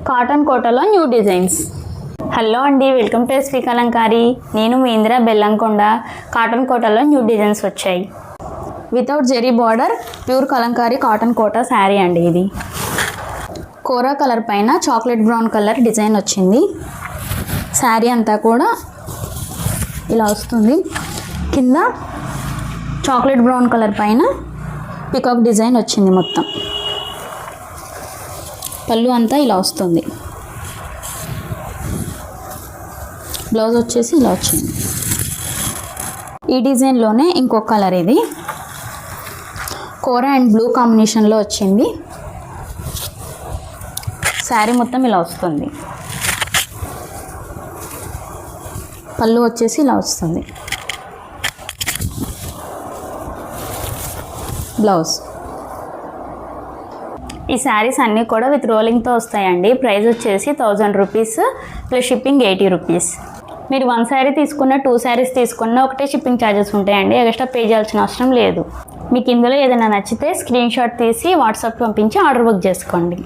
Cotton కోటలో new designs. Hello అండి, welcome to SV Kalamkari. నేను మీ ఇందిర బెల్లంకొండ. కాటన్ కోటలో న్యూ డిజైన్స్ వచ్చాయి. Without zari border pure Kalamkari cotton Kota sari అండి. ఇది కోరా కలర్ పైన చాక్లెట్ బ్రౌన్ కలర్ డిజైన్ వచ్చింది. శారీ అంతా కూడా ఇలా వస్తుంది. కింద చాక్లెట్ బ్రౌన్ కలర్ పైన పికాక్ డిజైన్ వచ్చింది. మొత్తం పళ్ళు అంతా ఇలా వస్తుంది. బ్లౌజ్ వచ్చేసి ఇలా వచ్చింది. ఈ డిజైన్లోనే ఇంకొక కలర్, ఇది కోరా అండ్ బ్లూ కాంబినేషన్లో వచ్చింది. శారీ మొత్తం ఇలా వస్తుంది. పళ్ళు వచ్చేసి ఇలా వస్తుంది. బ్లౌజ్. ఈ శారీస్ అన్నీ కూడా విత్ రోలింగ్తో వస్తాయండి. ప్రైస్ వచ్చేసి 1000 రూపీస్ ప్లస్ షిప్పింగ్ 80 రూపీస్. మీరు 1 శారీ తీసుకున్న 2 శారీస్ తీసుకున్న ఒకటే షిప్పింగ్ ఛార్జెస్ ఉంటాయండి. ఎక్స్ట్రా పే చేయాల్సిన అవసరం లేదు. మీకు ఇందులో ఏదైనా నచ్చితే స్క్రీన్ షాట్ తీసి వాట్సాప్ పంపించి ఆర్డర్ బుక్ చేసుకోండి.